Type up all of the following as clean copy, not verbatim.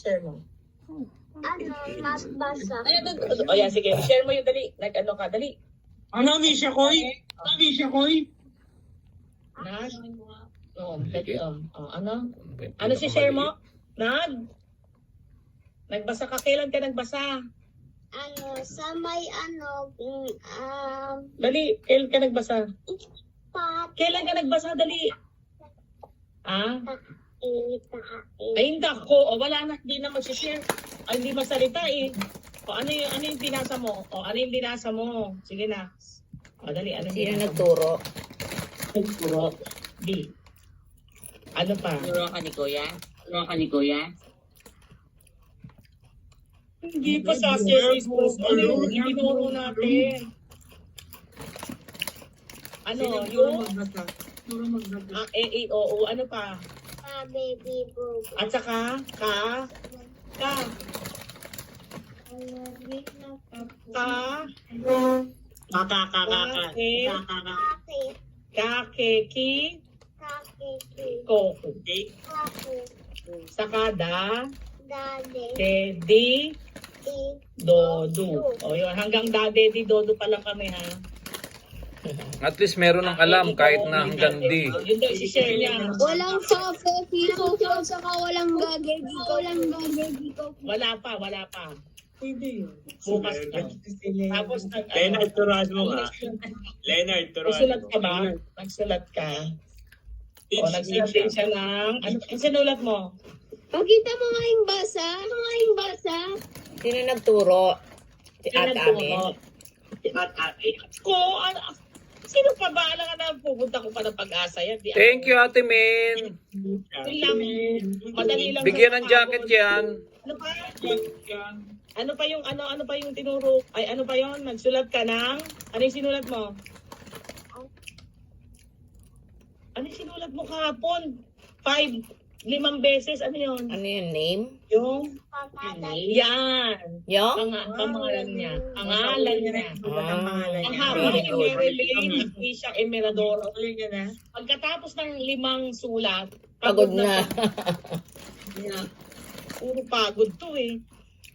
share mo? Nagbasa. O yan, sige. Share mo yung dali. Nag-ano ka, dali. Ano, Misha Koy? Ano, Misha Koy? Dali, ano? Ano si share mo? Nagbasa ka. Kailan ka nagbasa? Sa may Dali, kailan ka nagbasa? pat, Kailan ka nagbasa? Dali. ita, Ay, hindi ako. Wala na, hindi na mag-share. Ay, hindi masalita eh. Ano yung binasa mo? Ano yung binasa mo? Sige na. Dali, ano Sino binasa mo? nagturo? Nagturo. D. Ano pa? Turuan ka ni Kuya? Turuan ka ni Kuya? Hindi pa sa Facebook. Ano yung itinuro natin? Ano? Yung? Turo magbasa. Oo. Ano pa? baby boo. At saka, ka, kakeki, koko. Saka dedi, dodo. O yun, hanggang dadedi, dodo pa lang kami ha. At least meron ng alam kahit na hanggang D. Yun daw, isi-share niya. Walang safe, piso, saka walang gagay, Wala pa. Pwede yun. Bukas na. Tapos Leonard, turuan mo nga. Leonard, turuan nagsulat mo. ka ba? Nagsulat ka? O, nagsulat din siya ng... Ano sinulat mo? Pakita mo nga yung basa. Sino nagturo? Si At Nagturo. Ate. Ko, sino pa ba? Alam ka na, pupunta ko pa ng Pag-asa yan. Di Thank you, ako. Ate Min. Yun lang. Madali lang. Bigyan ng sa jacket pagod. yan. Ano pa? Ano pa yung tinuro? Ay, ano pa yon? Nagsulat ka ng... Ano yung sinulat mo? Ano yung sinulat mo kahapon? 5 beses. Ano yun? Ano yung name? Yung... Yan. Yung? Pangalan niya. Pangalan niya. Ang haba Very yung good. Marilyn Isha Emiradoro. Pagkatapos ng 5 sulat, Pagod na. Puro pagod to eh.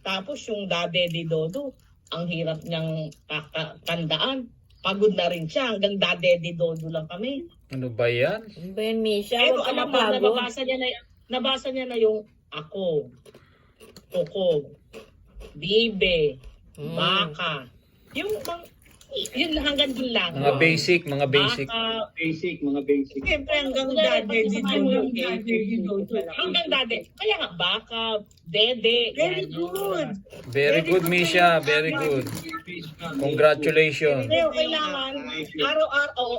Tapos yung Daddy Dodo, ang hirap niyang tandaan. Pagod na rin siya. Hanggang Daddy Dodo lang kami. Ano ba yan? Ano ba yun, Misha? Pero Huwag ka alam mo, mapagod. nabasa niya na yung ako, Koko, Bibe, Baka. Yun hanggang dun lang. Mga basic. Baka, Mga basic. siyempre hanggang Daddy Dodo. Hanggang Daddy. Kaya nga, Baka, Dede. Very yan. good. Very good, Misha. Very good. Congratulations. Pero kailangan,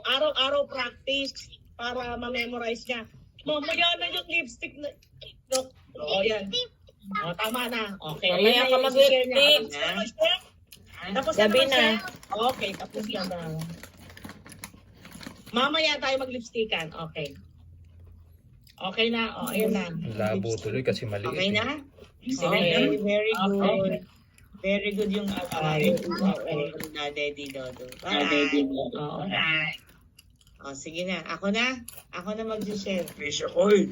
araw-araw practice para ma-memorize niya. Mamaya na yung lipstick na... yan. Tama na. Okay. Mamaya Ayan ka yung mag-lipstick. share niya. Tapos Gabi ano na. siya? Okay, tapos na na. Mamaya tayo mag-lipstickan. Okay. Okay na. Ayan na. Labo tuloy kasi maliit. Okay na? Okay, very good. Okay. Very good yung Daddy Dodo. Sige na. Ako na mag-share. Misha Koy.